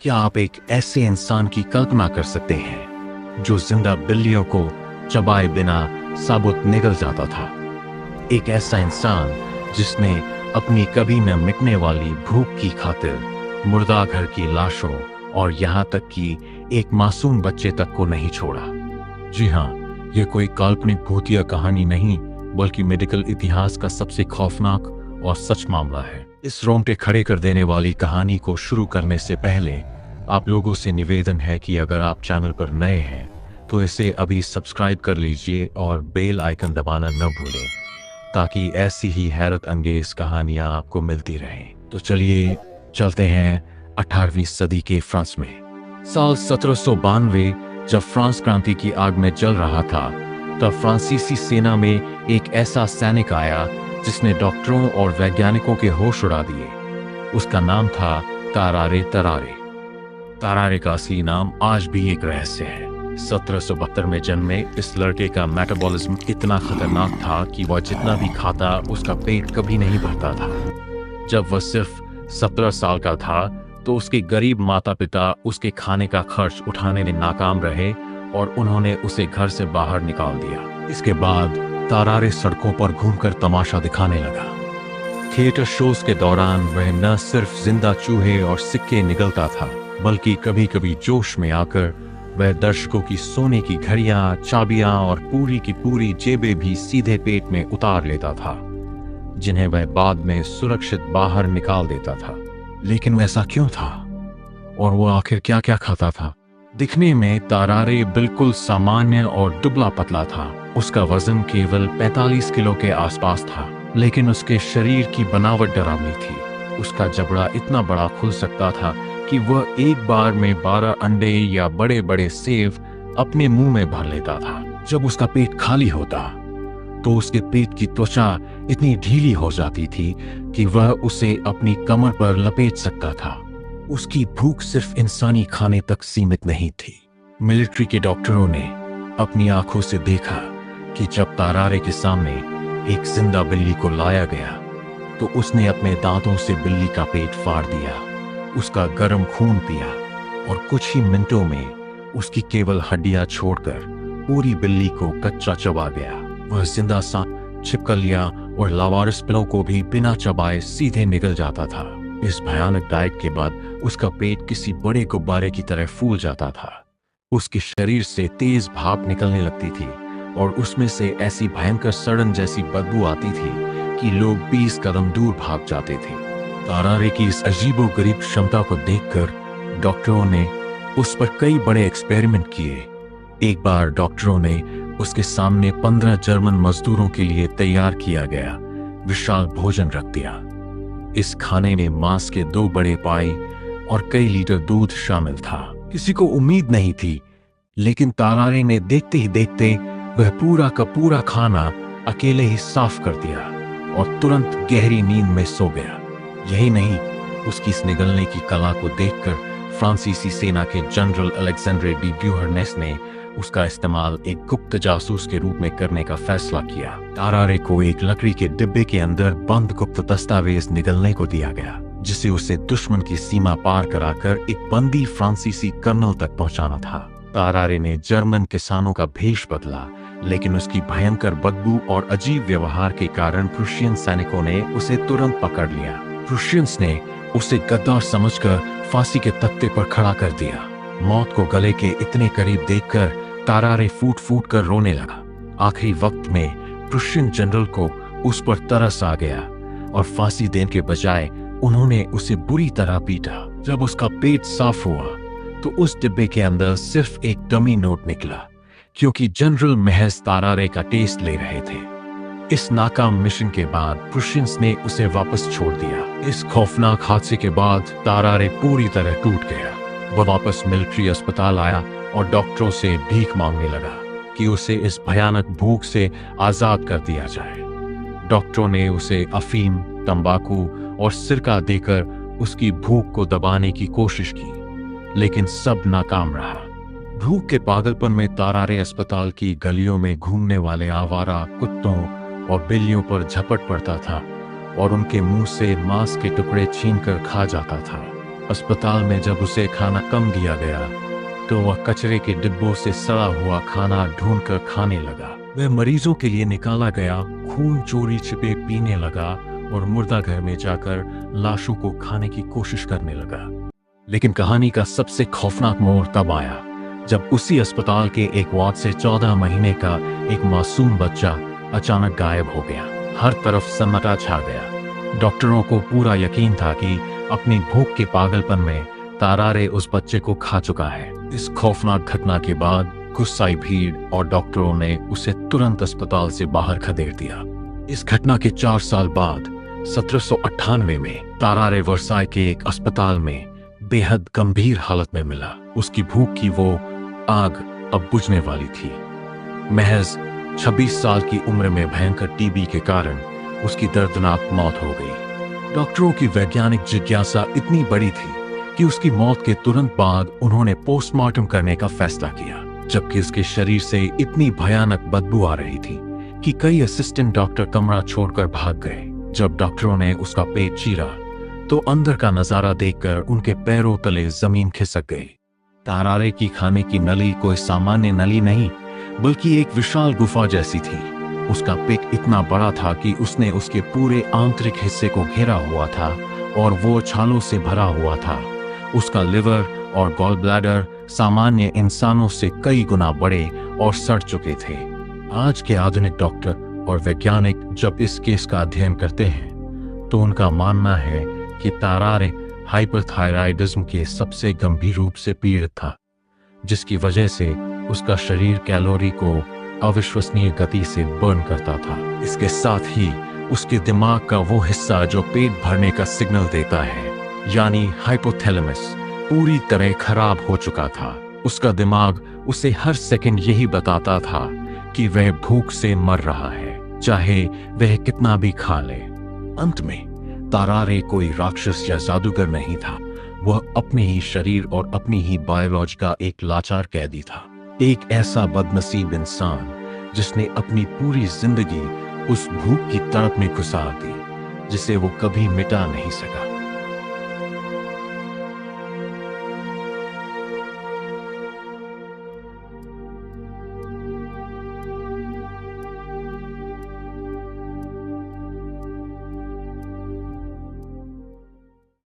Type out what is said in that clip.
क्या आप एक ऐसे इंसान की कल्पना कर सकते हैं जो जिंदा बिल्लियों को चबाए बिना साबुत निकल जाता था? एक ऐसा इंसान जिसने अपनी कभी न मिटने वाली भूख की खातिर मुर्दा घर की लाशों और यहाँ तक कि एक मासूम बच्चे तक को नहीं छोड़ा। जी हाँ, यह कोई काल्पनिक भूतिया कहानी नहीं, बल्कि मेडिकल इतिहास का सबसे खौफनाक और सच मामला है। इस रोंगटे खड़े कर देने वाली कहानी को शुरू करने से पहले आप लोगों से निवेदन है कि अगर आप चैनल पर नए हैं तो इसे अभी सब्सक्राइब कर लीजिए और बेल आइकन दबाना न भूलें, ताकि ऐसी ही हैरत अंगेज कहानियां आपको मिलती रहें। तो चलिए चलते हैं 18वीं सदी के फ्रांस में। साल 1792 जब फ्रांस क्रांति की आग में जल रहा था, तब फ्रांसीसी सेना में एक ऐसा सैनिक आया जिसने डॉक्टरों और वैज्ञानिकों के होश उड़ा दिए। उसका नाम था तारारे तरारे। तारारे का असली नाम आज भी एक रहस्य है। 1772 में जन्मे इस लड़के का मेटाबॉलिज्म इतना खतरनाक था कि वह जितना भी खाता उसका पेट कभी नहीं भरता था। जब वह सिर्फ 17 साल का था तो उसके गरीब माता पिता उसके खाने का खर्च उठाने में नाकाम रहे और उन्होंने उसे घर से बाहर निकाल दिया। इसके बाद तारारे सड़कों पर घूमकर तमाशा दिखाने लगा। थिएटर शोज के दौरान वह न सिर्फ जिंदा चूहे और सिक्के निगलता था, बल्कि कभी कभी जोश में आकर वह दर्शकों की सोने की घड़ियां, चाबियां और पूरी की पूरी जेबें भी सीधे पेट में उतार लेता था, जिन्हें वह बाद में सुरक्षित बाहर निकाल देता था। लेकिन वैसा क्यों था और वो आखिर क्या क्या खाता था? दिखने में तारारे बिल्कुल सामान्य और दुबला पतला था। उसका वजन केवल 45 किलो के आसपास था, लेकिन उसके शरीर की बनावट डरावनी थी। उसका जबड़ा इतना बड़ा खुल सकता था कि वह एक बार में 12 अंडे या बड़े बड़े सेब अपने मुंह में भर लेता था। जब उसका पेट खाली होता तो उसके पेट की त्वचा इतनी ढीली हो जाती थी कि वह उसे अपनी कमर पर लपेट सकता था। उसकी भूख सिर्फ इंसानी खाने तक सीमित नहीं थी। मिलिट्री के डॉक्टरों ने अपनी आंखों से देखा कि जब तारारे के सामने एक जिंदा बिल्ली को लाया गया तो उसने अपने दांतों से बिल्ली का पेट फाड़ दिया, उसका गर्म खून पिया और कुछ ही मिनटों में उसकी केवल हड्डियां छोड़कर पूरी बिल्ली को कच्चा चबा गया। वह जिंदा सांप, छिपकलियां और लावारिस पिलों को भी बिना चबाए सीधे निकल जाता था। इस भयानक डाइट के बाद उसका पेट किसी बड़े गुब्बारे की तरह फूल जाता था। उसके शरीर से तेज भाप निकलने लगती थी और उसमें से ऐसी भयंकर सड़न जैसी बदबू आती थी कि लोग 20 कदम दूर भाग जाते थे। तारारे की इस अजीबोगरीब क्षमता को देखकर डॉक्टरों ने उस पर कई बड़े एक्सपेरिमेंट किए। एक बार डॉक्टरों ने उसके सामने 15 जर्मन मजदूरों के लिए तैयार किया गया विशाल भोजन रख दिया। इस खाने में मांस के 2 बड़े पाई और कई लीटर दूध शामिल था। किसी को उम्मीद नहीं थी, लेकिन तारारे ने देखते ही देखते वह पूरा का पूरा खाना अकेले ही साफ कर दिया और तुरंत गहरी नींद में सो गया। यही नहीं, उसकी इस निगलने की कला को देखकर फ्रांसीसी सेना के जनरल अलेक्जेंड्रे डी ब्यूहरनेस ने उसका इस्तेमाल एक गुप्त जासूस के रूप में करने का फैसला किया। तारारे को एक लकड़ी के डिब्बे के अंदर बंद गुप्त दस्तावेज निगलने को दिया गया, जिसे उसे दुश्मन की सीमा पार कराकर एक बंदी फ्रांसीसी कर्नल तक पहुंचाना था। तारारे ने जर्मन किसानों का भेष बदला, लेकिन उसकी भयंकर बदबू और अजीब व्यवहार के कारण प्रूशियन सैनिकों ने उसे तुरंत पकड़ लिया। प्रूशियंस ने उसे गद्दार समझकर फांसी के तख्ते पर खड़ा कर दिया। मौत को गले के इतने करीब देखकर तारारे फूट फूट कर रोने लगा। आखिरी वक्त में प्रूशियन जनरल को उस पर तरस आ गया और फांसी देने के बजाय उन्होंने उसे बुरी तरह पीटा। जब उसका पेट साफ हुआ तो उस डिब्बे के अंदर सिर्फ एक डमी नोट निकला, क्योंकि जनरल महज तारारे का टेस्ट ले रहे थे। इस नाकाम मिशन के बाद प्रूशियंस ने उसे वापस छोड़ दिया। इस खौफनाक हादसे के बाद तारारे पूरी तरह टूट गया। वह वापस मिलिट्री अस्पताल आया और डॉक्टरों से भीख मांगने लगा कि उसे इस भयानक भूख से आजाद कर दिया जाए। डॉक्टरों ने उसे अफीम, तंबाकू और सिरका देकर उसकी भूख को दबाने की कोशिश की, लेकिन सब नाकाम रहा। भूख के पागलपन में तारारे अस्पताल की गलियों में घूमने वाले आवारा कुत्तों और बिल्लियों पर झपट पड़ता था और उनके मुंह से मांस के टुकड़े छीनकर खा जाता था। अस्पताल में जब उसे खाना कम दिया गया तो वह कचरे के डिब्बों से सड़ा हुआ खाना ढूंढकर खाने लगा। वह मरीजों के लिए निकाला गया खून चोरी छिपे पीने लगा और मुर्दा घर में जाकर लाशों को खाने की कोशिश करने लगा। लेकिन कहानी का सबसे खौफनाक मोड़ तब आया जब उसी अस्पताल के एक वार्ड से 14 महीने का एक मासूम बच्चा अचानक गायब हो गया। हर तरफ सन्नाटा छा गया। डॉक्टरों को पूरा यकीन था कि अपनी भूख के पागलपन में तारारे उस बच्चे को खा चुका है। इस खौफनाक घटना के बाद गुस्साई भीड़ और डॉक्टरों ने उसे तुरंत अस्पताल से बाहर खदेड़ दिया। इस घटना के 4 साल बाद 1798 में तारारे वर्साई के एक अस्पताल में बेहद गंभीर हालत में मिला। उसकी भूख की वो आग अब बुझने वाली थी। महज 26 साल की उम्र में भयंकर टीबी के कारण उसकी दर्दनाक मौत हो गई। डॉक्टरों की वैज्ञानिक जिज्ञासा इतनी बड़ी थी कि उसकी मौत के तुरंत बाद उन्होंने पोस्टमार्टम करने का फैसला किया, जबकि उसके शरीर से इतनी भयानक बदबू आ रही थी कि कई असिस्टेंट डॉक्टर कमरा छोड़कर भाग गए। जब डॉक्टरों ने उसका पेट चीरा तो अंदर का नजारा देखकर उनके पैरों तले जमीन खिसक गई। तारारे की खाने की नली कोई सामान्य नली नहीं, बल्कि एक विशाल गुफा जैसी थी। उसका पेट इतना बड़ा था कि उसने उसके पूरे आंतरिक हिस्से को घेरा हुआ था और वो छालों से भरा हुआ था। उसका लिवर और गॉल ब्लैडर सामान्य इंसानों से कई गुना बड़े और सड़ चुके थे। आज के आधुनिक डॉक्टर और वैज्ञानिक जब इस केस का अध्ययन करते हैं तो उनका मानना है कि तारारे हाइपरथायराइडिज्म के सबसे गंभीर रूप से पीड़ित था, जिसकी वजह से उसका शरीर कैलोरी को अविश्वसनीय गति से बर्न करता था। इसके साथ ही उसके दिमाग का वो हिस्सा जो पेट भरने का सिग्नल देता है, यानी हाइपोथैलेमस, पूरी तरह खराब हो चुका था। उसका दिमाग उसे हर सेकंड यही बताता था कि वह भूख से मर रहा है, चाहे वह कितना भी खा ले। अंत में तारारे कोई राक्षस या जादूगर नहीं था, वह अपने ही शरीर और अपनी ही बायोलॉजी का एक लाचार कैदी था। एक ऐसा बदनसीब इंसान जिसने अपनी पूरी जिंदगी उस भूख की तड़प में गुजार दी जिसे वो कभी मिटा नहीं सका।